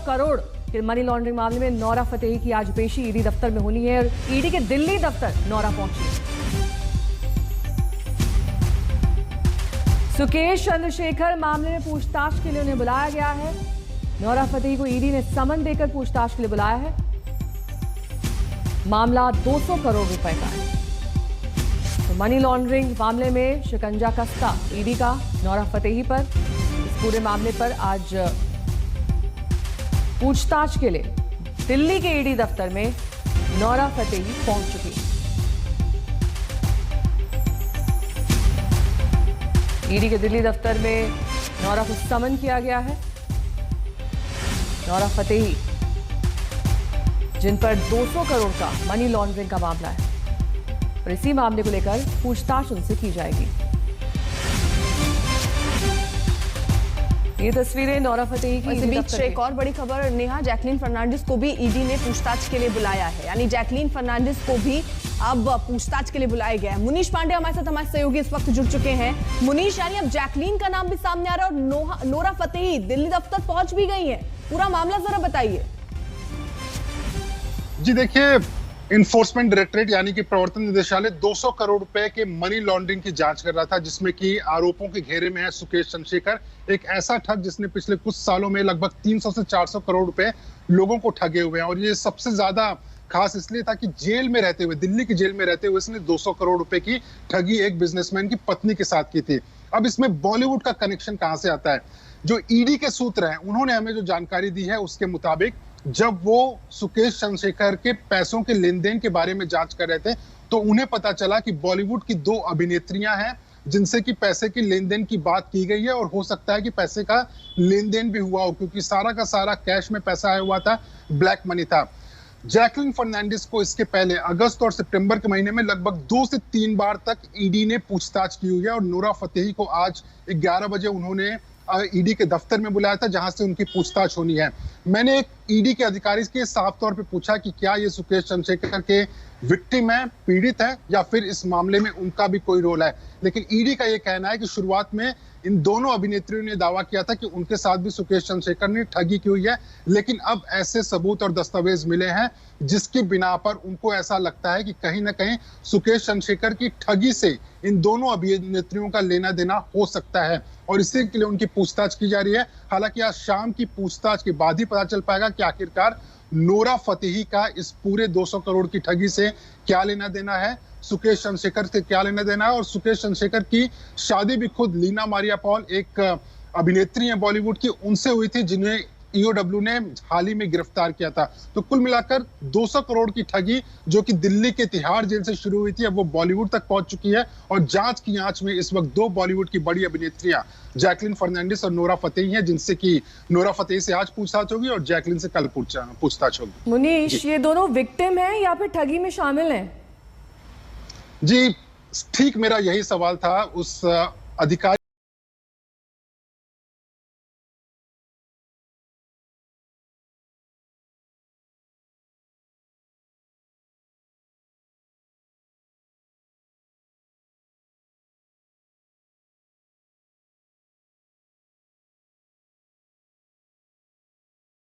करोड़ के money laundering मामले में नोरा फतेही की आज पेशी ईडी दफ्तर में होनी है और ईडी के दिल्ली दफ्तर नोरा पहुंची। सुकेश चंद्रशेखर मामले में पूछताछ के लिए उन्हें बुलाया गया है। नोरा फतेही को ईडी ने समन देकर पूछताछ के लिए बुलाया है। मामला 200 करोड़ रुपए का है। तो मनी लॉन्ड्रिंग मामले में शिकंजा कसता ईडी का नोरा फतेही पर। इस पूरे मामले पर आज पूछताछ के लिए दिल्ली के ईडी दफ्तर में नोरा फतेही पहुंच चुकी है। ईडी के दिल्ली दफ्तर में नोरा को समन किया गया है। नोरा फतेही जिन पर 200 करोड़ का मनी लॉन्ड्रिंग का मामला है और इसी मामले को लेकर पूछताछ उनसे की जाएगी। ये तस्वीरें नोरा फतेही की। इसी बीच एक और बड़ी खबर नेहा, जैकलीन फर्नांडिस को भी ईडी ने पूछताछ के लिए बुलाया है। यानी जैकलीन फर्नांडिस को भी अब पूछताछ के लिए बुलाया गया है। मुनीश पांडे हमारे साथ, हमारे सहयोगी इस वक्त जुड़ चुके हैं। मुनीश, यानी अब जैकलीन का नाम भी सामने आ रहा है और नोरा फतेही दिल्ली दफ्तर पहुंच भी गई है। पूरा मामला जरा बताइए। जी देखिए, इन्फोर्समेंट डायरेक्टरेट यानी कि प्रवर्तन निदेशालय 200 करोड़ रुपए के मनी लॉन्ड्रिंग की जांच कर रहा था, जिसमें कि आरोपों के घेरे में है सुकेश चंद्रशेखर, एक ऐसा ठग जिसने पिछले कुछ सालों में लगभग 300 से 400 करोड़ रुपए लोगों को ठगे हुए हैं। और ये सबसे ज्यादा खास इसलिए था कि जेल में रहते हुए, दिल्ली की जेल में रहते हुए इसने 200 करोड़ रुपए की ठगी एक बिजनेसमैन की पत्नी के साथ की थी। अब इसमें बॉलीवुड का कनेक्शन कहां से आता है? जो ईडी के सूत्र हैं उन्होंने हमें जो जानकारी दी है उसके मुताबिक जब वो सुकेश चंद्रशेखर के पैसों के लेन देन के बारे में जांच कर रहे थे तो उन्हें पता चला कि बॉलीवुड की 2 अभिनेत्रियां हैं जिनसे कि पैसे की लेन देन की बात की गई है और हो सकता है कि पैसे का लेन देन भी हुआ हो, क्योंकि सारा का सारा कैश में पैसा आया हुआ था, ब्लैक मनी था। जैकलीन फर्नांडिस को इसके पहले अगस्त और सितंबर के महीने में लगभग 2 से 3 बार तक ईडी ने पूछताछ की हुई है और नोरा फतेही को आज 11 बजे उन्होंने ईडी के दफ्तर में बुलाया था, जहां से उनकी पूछताछ होनी है। मैंने एक ईडी के अधिकारी के साफ तौर पे पूछा कि क्या ये सुकेश चंद्रशेखर के विक्टिम है, पीड़ित है, या फिर इस मामले में उनका भी कोई रोल है। लेकिन ईडी का ये कहना है कि शुरुआत में इन दोनों अभिनेत्रियों ने दावा किया था कि उनके साथ भी सुकेश चंद्रशेखर ने ठगी की हुई है, लेकिन अब ऐसे सबूत और दस्तावेज मिले हैं जिसकी बिना पर उनको ऐसा लगता है कि कहीं ना कहीं सुकेश चंद्रशेखर की ठगी से इन दोनों अभिनेत्रियों का लेना देना हो सकता है और इसी के लिए उनकी पूछताछ की जा रही है। हालांकि आज शाम की पूछताछ के बाद ही पता चल पाएगा कि आखिरकार नोरा फतेही का इस पूरे 200 करोड़ की ठगी से क्या लेना देना है, सुकेश चंद्रशेखर से क्या लेना देना है। और सुकेश चंद्रशेखर की शादी भी खुद लीना मारिया पॉल, एक अभिनेत्री है बॉलीवुड की, उनसे हुई थी जिन्हें ईओडब्ल्यू ने हाल ही में गिरफ्तार किया था। तो कुल मिलाकर 200 करोड़ की ठगी जो कि दिल्ली के तिहाड़ जेल से शुरू हुई थी, अब वो बॉलीवुड तक पहुंच चुकी है और जांच की आंच में इस वक्त 2 बॉलीवुड की बड़ी अभिनेत्रियां जैकलीन फर्नांडिस और नोरा फतेही हैं, जिनसे कि नोरा फतेही से आज पूछताछ होगी और जैकलीन से कल पूछताछ होगी। मुनीश, ये दोनों विक्टिम हैं या फिर ठगी में शामिल हैं? जी ठीक मेरा यही सवाल था उस अधिकारी